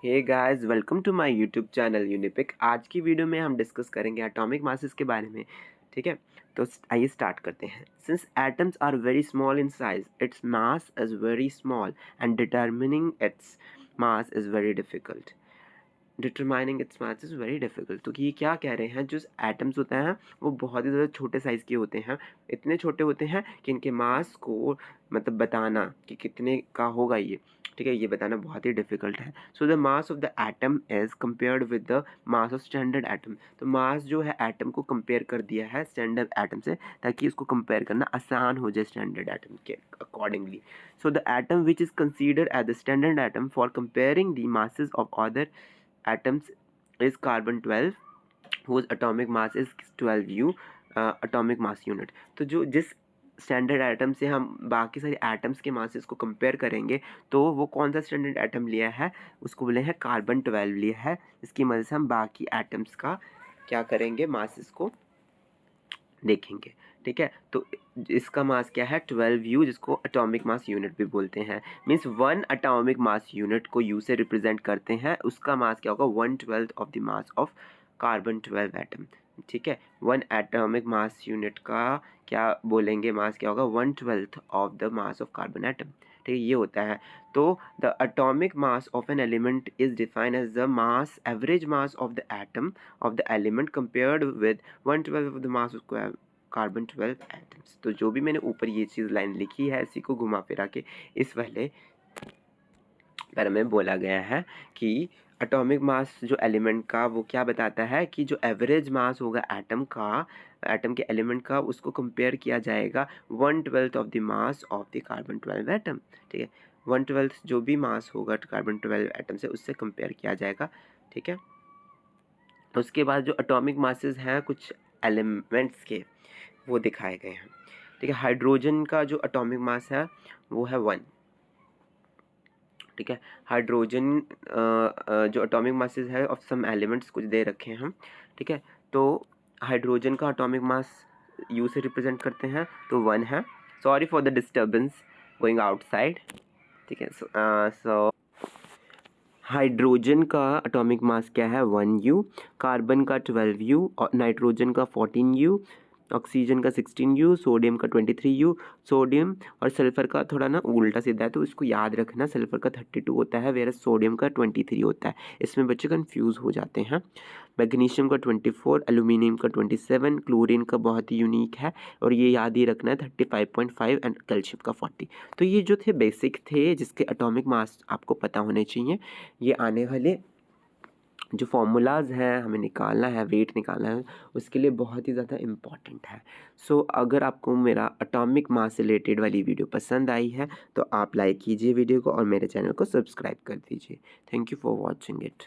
Hey guys, welcome to my YouTube channel यूनिपिक। आज की वीडियो में हम डिस्कस करेंगे एटॉमिक मासेस के बारे में। ठीक है, तो आइए स्टार्ट करते हैं। Since atoms are very small in size, its mass is very small and determining its mass is very difficult. Determining its mass is very difficult. तो ये क्या कह रहे हैं, जो एटम्स होते हैं वो बहुत ही ज़्यादा छोटे साइज़ के होते हैं। इतने छोटे होते हैं कि इनके मास को मतलब बताना कि कितने का होगा ये, ठीक है, ये बताना बहुत ही डिफिकल्ट है। So the mass of the atom is compared with the mass of standard atom. तो मास जो है एटम को कंपेयर कर दिया है स्टैंडर्ड एटम से, ताकि इसको कंपेयर करना आसान हो जाए स्टैंडर्ड एटम के accordingly. So the atom which is considered as the standard atom for comparing the masses of other atoms is carbon 12 whose atomic mass is 12 U atomic mass unit। तो जो जिस standard atom से हम बाकी सारे atoms के masses को compare करेंगे, तो वो कौन सा स्टैंडर्ड एटम लिया है, उसको बोले हैं कार्बन 12 लिया है। इसकी मदद से हम बाकी एटम्स का क्या करेंगे, मासेस को देखेंगे। ठीक है, तो इसका मास क्या है 12U, जिसको एटॉमिक मास यूनिट भी बोलते हैं। मीन्स 1 एटॉमिक मास यूनिट को U से रिप्रेजेंट करते हैं, उसका मास क्या होगा 1/12 of the mass of carbon 12 atom. ठीक है, 1 एटॉमिक मास यूनिट का क्या बोलेंगे, मास क्या होगा 1/12 of the mass of carbon atom. ठीक है, ये होता है। तो the atomic mass of an element is defined as the mass average mass of the atom of the element compared with 1/12 of the mass of carbon 12 atoms. तो जो भी मैंने ऊपर ये चीज़ लाइन लिखी है, इसी को घुमा फिरा के इस वाले पैरा में बोला गया है कि एटॉमिक मास जो एलिमेंट का वो क्या बताता है कि जो एवरेज मास होगा एटम का, एटम के एलिमेंट का, उसको कंपेयर किया जाएगा 1/12 of the mass of the carbon 12 atom. ठीक है, 1/12 जो भी मास होगा कार्बन 12 एटम से, उससे कंपेयर किया जाएगा। ठीक है, उसके बाद जो एटॉमिक मासेस हैं कुछ एलिमेंट्स के, वो दिखाए गए हैं। ठीक है, हाइड्रोजन का जो एटॉमिक मास है वो है 1। ठीक है, हाइड्रोजन जो एटॉमिक मासेस है ऑफ सम एलिमेंट्स कुछ दे रखे हैं हम। ठीक है, तो हाइड्रोजन का एटॉमिक मास U से रिप्रेजेंट करते हैं, तो 1 है। Sorry for the disturbance going outside. ठीक है, सो हाइड्रोजन का एटॉमिक मास क्या है 1U, कार्बन का 12U और नाइट्रोजन का 14U, ऑक्सीजन का 16U, सोडियम का 23U। सोडियम और सल्फर का थोड़ा ना उल्टा सीधा है, तो इसको याद रखना। सल्फर का 32 होता है, वेरस सोडियम का 23 होता है। इसमें बच्चे कंफ्यूज हो जाते हैं। मैग्नीशियम का 24, एल्यूमिनियम का 27, क्लोरीन का बहुत ही यूनिक है और ये याद ही रखना है 35.5 एंड कैल्शियम का 40। तो ये जो थे बेसिक थे, जिसके एटॉमिक मास आपको पता होने चाहिए। ये आने वाले जो फॉर्मूलाज हैं हमें निकालना है, वेट निकालना है, उसके लिए बहुत ही ज़्यादा इम्पॉर्टेंट है। सो अगर आपको मेरा एटॉमिक मास से रिलेटेड वाली वीडियो पसंद आई है, तो आप लाइक कीजिए वीडियो को और मेरे चैनल को सब्सक्राइब कर दीजिए। Thank you for watching it.